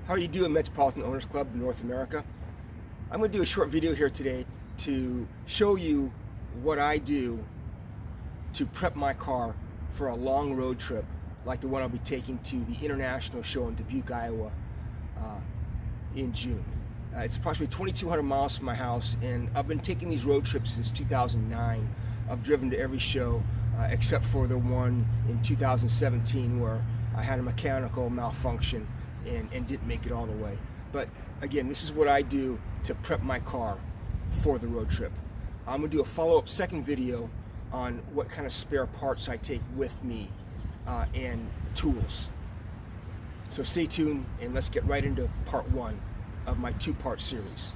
How are you doing, Metropolitan Owners Club of North America? I'm going to do a short video here today to show you what I do to prep my car for a long road trip like the one I'll be taking to the international show in Dubuque, Iowa in June. It's approximately 2,200 miles from my house, and I've been taking these road trips since 2009. I've driven to every show except for the one in 2017 where I had a mechanical malfunction and didn't make it all the way. But again, this is what I do to prep my car for the road trip. I'm going to do a follow-up second video on what kind of spare parts I take with me and tools. So stay tuned and let's get right into part one of my two-part series.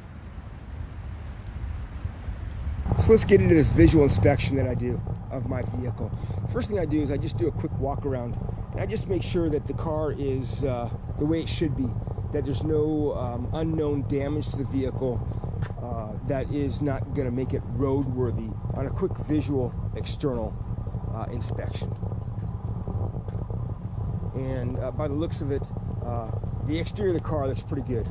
So let's get into this visual inspection that I do of my vehicle. First thing I do is I just do a quick walk around and I just make sure that the car is the way it should be, that there's no unknown damage to the vehicle that is not going to make it roadworthy on a quick visual external inspection. And by the looks of it, the exterior of the car looks pretty good.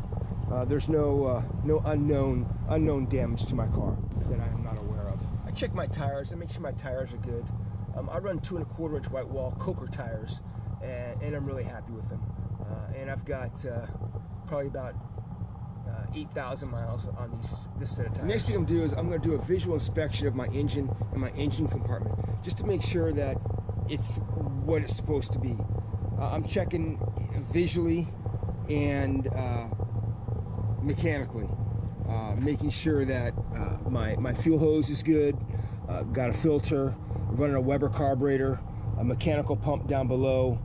There's no unknown damage to my car that I am not aware of. I check my tires and make sure my tires are good. I run 2¼ inch white wall Coker tires, and I'm really happy with them. And I've got probably about 8,000 miles on this set of tires. The next thing I'm going to do is I'm going to do a visual inspection of my engine and my engine compartment, just to make sure that it's what it's supposed to be. I'm checking visually and mechanically, making sure that my fuel hose is good, got a filter, running a Weber carburetor, a mechanical pump down below.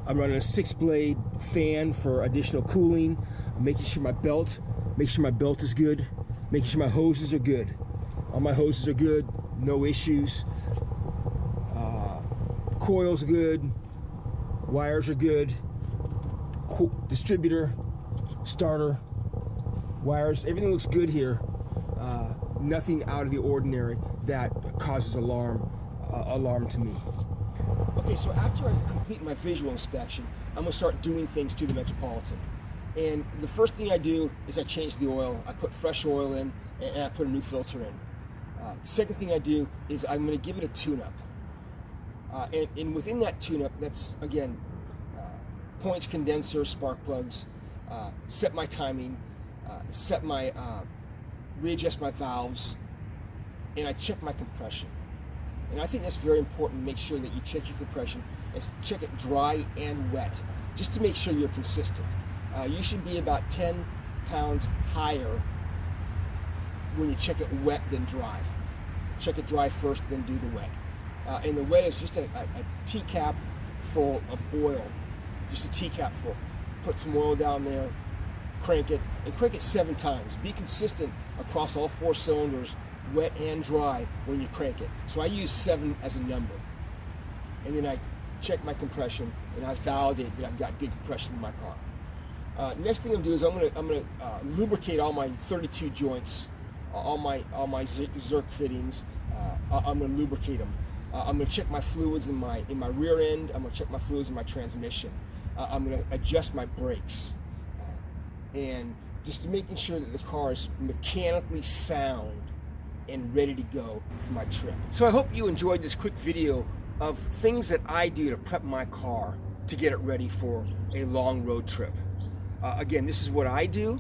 I'm running a 6-blade fan for additional cooling. I'm making sure my belt is good, making sure my hoses are good. All my hoses are good, no issues. Coils are good, wires are good, distributor, starter, wires, everything looks good here. Nothing out of the ordinary that causes alarm to me. Okay, so after I complete my visual inspection, I'm going to start doing things to the Metropolitan. And the first thing I do is I change the oil. I put fresh oil in, and I put a new filter in. The second thing I do is I'm going to give it a tune-up. And within that tune-up, that's, again, points, condenser, spark plugs, set my timing, readjust my valves, and I check my compression. And I think that's very important. Make sure that you check your compression and check it dry and wet, just to make sure you're consistent. You should be about 10 pounds higher when you check it wet than dry. Check it dry first, then do the wet. And the wet is just a teacup full of oil, just a teacup full. Put some oil down there, crank it, and crank it 7 times. Be consistent across all 4 cylinders, wet and dry, when you crank it. So I use 7 as a number. And then I check my compression, and I validate that I've got good compression in my car. Next thing I'm going to do is I'm going to lubricate all my 32 joints, all my Zerk fittings. I'm going to lubricate them. I'm going to check my fluids in my rear end. I'm going to check my fluids in my transmission. I'm going to adjust my brakes, and just making sure that the car is mechanically sound and ready to go for my trip. So I hope you enjoyed this quick video of things that I do to prep my car to get it ready for a long road trip. Again, this is what I do.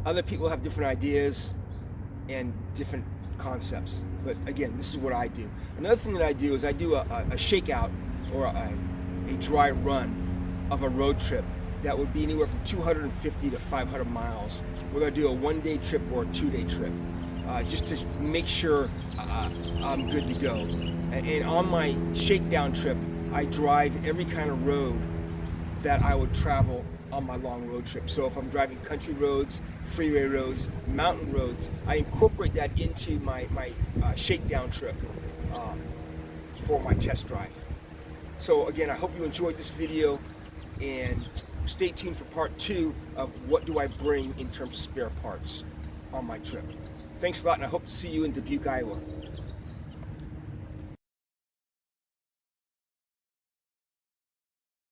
Other people have different ideas and different concepts, but again, this is what I do. Another thing that I do is I do a shakeout or a dry run of a road trip that would be anywhere from 250 to 500 miles, whether I do a 1-day trip or a 2-day trip, just to make sure I'm good to go. And on my shakedown trip, I drive every kind of road that I would travel on my long road trip. So if I'm driving country roads, freeway roads, mountain roads, I incorporate that into my shakedown trip for my test drive. So again, I hope you enjoyed this video, and stay tuned for part 2 of what do I bring in terms of spare parts on my trip. Thanks a lot, and I hope to see you in Dubuque, Iowa.